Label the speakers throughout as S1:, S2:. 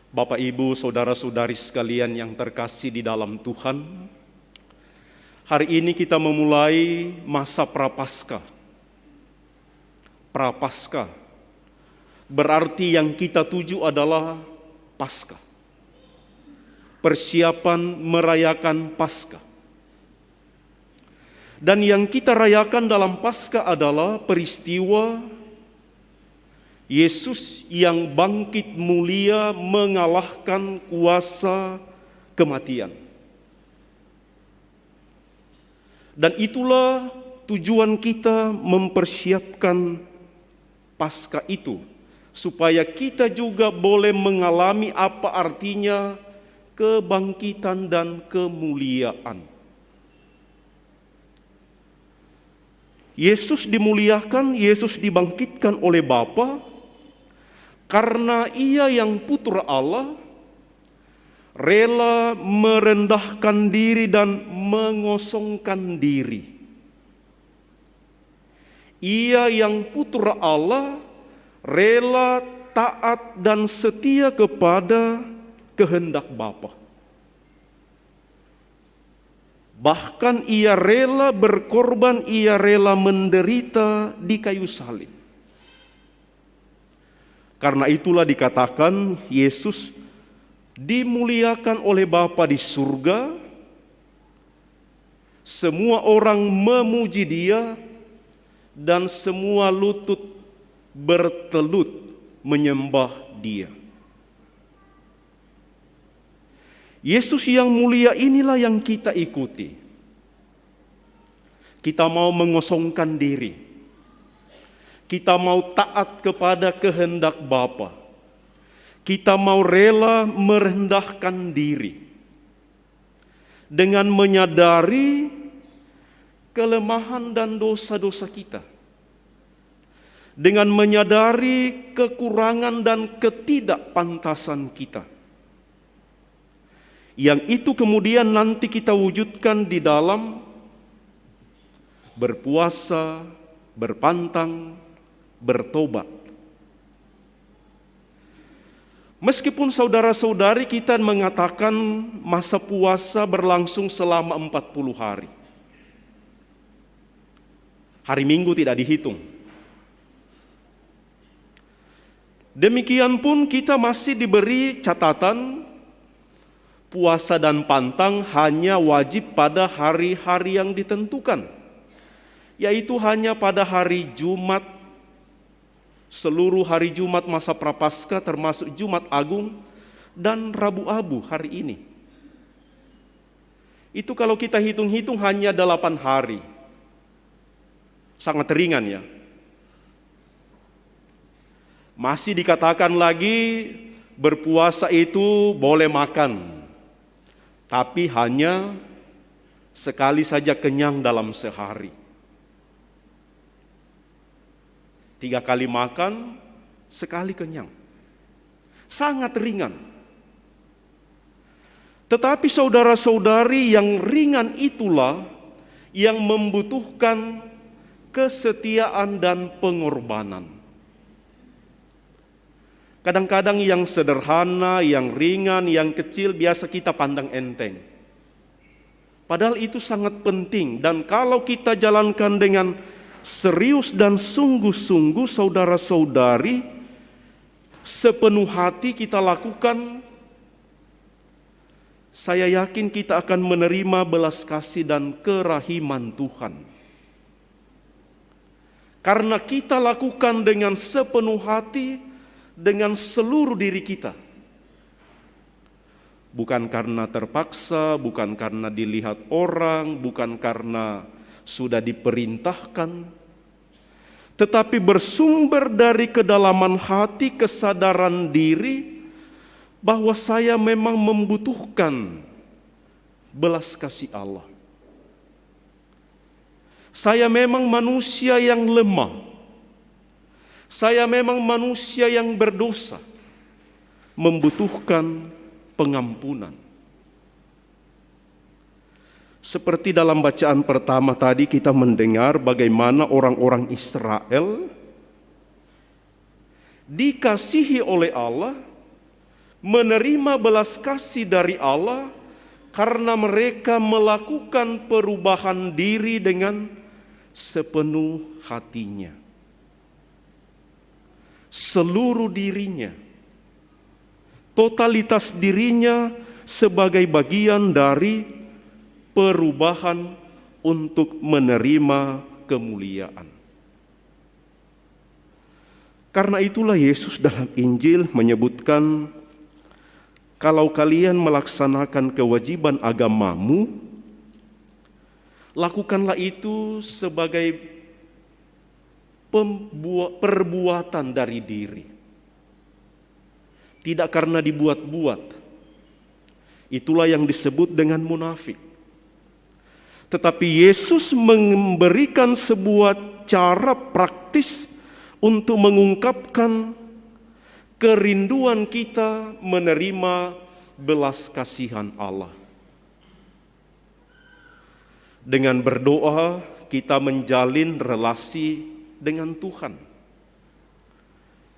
S1: Bapak, Ibu, saudara-saudari sekalian yang terkasih di dalam Tuhan, hari ini kita memulai masa Prapaskah. Prapaskah berarti yang kita tuju adalah Paskah. Persiapan merayakan Paskah. Dan yang kita rayakan dalam Paskah adalah peristiwa Yesus yang bangkit mulia mengalahkan kuasa kematian. Dan itulah tujuan kita mempersiapkan Paskah itu, supaya kita juga boleh mengalami apa artinya kebangkitan dan kemuliaan. Yesus dimuliakan, Yesus dibangkitkan oleh Bapa, karena Ia yang Putra Allah rela merendahkan diri dan mengosongkan diri. Ia yang Putra Allah rela taat dan setia kepada kehendak Bapa. Bahkan Ia rela berkorban, Ia rela menderita di kayu salib. Karena itulah dikatakan Yesus dimuliakan oleh Bapa di surga. Semua orang memuji Dia dan semua lutut bertelut menyembah Dia. Yesus yang mulia inilah yang kita ikuti. Kita mau mengosongkan diri. Kita mau taat kepada kehendak Bapa. Kita mau rela merendahkan diri. Dengan menyadari kelemahan dan dosa-dosa kita. Dengan menyadari kekurangan dan ketidakpantasan kita. Yang itu kemudian nanti kita wujudkan di dalam berpuasa, berpantang, bertobat. Meskipun saudara-saudari kita mengatakan masa puasa berlangsung selama 40 hari. Hari Minggu tidak dihitung. Demikian pun kita masih diberi catatan puasa dan pantang hanya wajib pada hari-hari yang ditentukan, yaitu hanya pada hari Jumat, seluruh hari Jumat masa Prapaskah termasuk Jumat Agung dan Rabu Abu hari ini. Itu kalau kita hitung-hitung hanya 8 hari. Sangat ringan ya. Masih dikatakan lagi berpuasa itu boleh makan, tapi hanya sekali saja kenyang dalam sehari. 3 kali makan, sekali kenyang. Sangat ringan. Tetapi saudara-saudari, yang ringan itulah yang membutuhkan kesetiaan dan pengorbanan. Kadang-kadang yang sederhana, yang ringan, yang kecil biasa kita pandang enteng. Padahal itu sangat penting, dan kalau kita jalankan dengan serius dan sungguh-sungguh, saudara-saudari, sepenuh hati kita lakukan, saya yakin kita akan menerima belas kasih dan kerahiman Tuhan. Karena kita lakukan dengan sepenuh hati, dengan seluruh diri kita. Bukan karena terpaksa, bukan karena dilihat orang, bukan karena sudah diperintahkan, tetapi bersumber dari kedalaman hati, kesadaran diri bahwa saya memang membutuhkan belas kasih Allah. Saya memang manusia yang lemah. Saya memang manusia yang berdosa, membutuhkan pengampunan. Seperti dalam bacaan pertama tadi kita mendengar bagaimana orang-orang Israel dikasihi oleh Allah, menerima belas kasih dari Allah karena mereka melakukan perubahan diri dengan sepenuh hatinya, seluruh dirinya, totalitas dirinya sebagai bagian dari perubahan untuk menerima kemuliaan. Karena itulah Yesus dalam Injil menyebutkan, kalau kalian melaksanakan kewajiban agamamu, lakukanlah itu sebagai perbuatan dari diri. Tidak karena dibuat-buat. Itulah yang disebut dengan munafik. Tetapi Yesus memberikan sebuah cara praktis untuk mengungkapkan kerinduan kita menerima belas kasihan Allah. Dengan berdoa, kita menjalin relasi dengan Tuhan.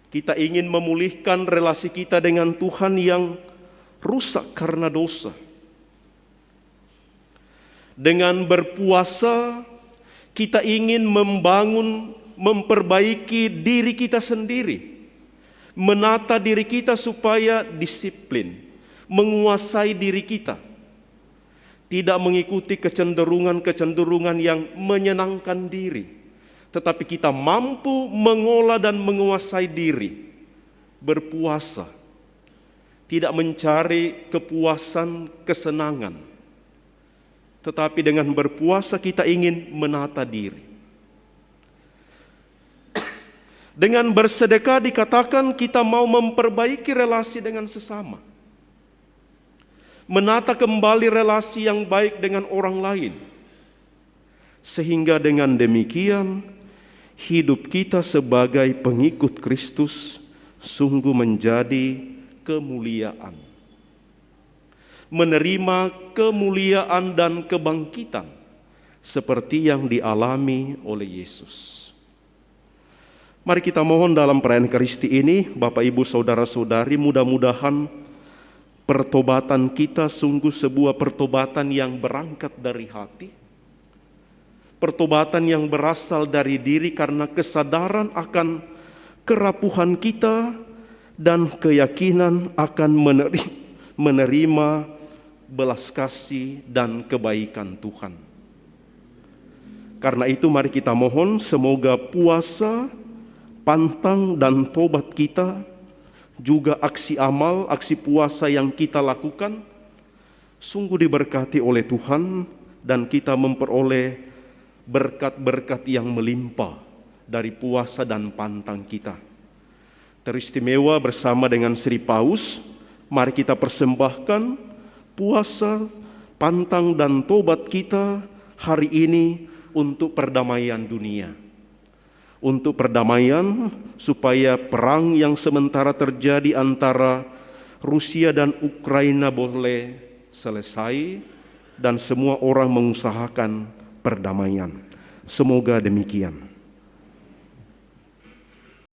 S1: Kita ingin memulihkan relasi kita dengan Tuhan yang rusak karena dosa. Dengan berpuasa, kita ingin memperbaiki diri kita sendiri. Menata diri kita supaya disiplin, menguasai diri kita. Tidak mengikuti kecenderungan-kecenderungan yang menyenangkan diri. Tetapi kita mampu mengolah dan menguasai diri. Berpuasa. Tidak mencari kepuasan, kesenangan. Tetapi dengan berpuasa kita ingin menata diri. Dengan bersedekah dikatakan kita mau memperbaiki relasi dengan sesama. Menata kembali relasi yang baik dengan orang lain. Sehingga dengan demikian hidup kita sebagai pengikut Kristus sungguh menjadi kemuliaan. Menerima kemuliaan dan kebangkitan seperti yang dialami oleh Yesus. Mari kita mohon dalam perayaan Ekaristi ini, Bapak Ibu Saudara-saudari, mudah-mudahan pertobatan kita sungguh sebuah pertobatan yang berangkat dari hati. Pertobatan yang berasal dari diri karena kesadaran akan kerapuhan kita dan keyakinan akan menerima belas kasih dan kebaikan Tuhan. Karena itu mari kita mohon semoga puasa, pantang dan tobat kita, juga aksi amal, aksi puasa yang kita lakukan, sungguh diberkati oleh Tuhan dan kita memperoleh berkat-berkat yang melimpah dari puasa dan pantang kita. Teristimewa bersama dengan Sri Paus, mari kita persembahkan puasa, pantang dan tobat kita hari ini untuk perdamaian dunia. Untuk perdamaian supaya perang yang sementara terjadi antara Rusia dan Ukraina boleh selesai dan semua orang mengusahakan perdamaian. Semoga demikian.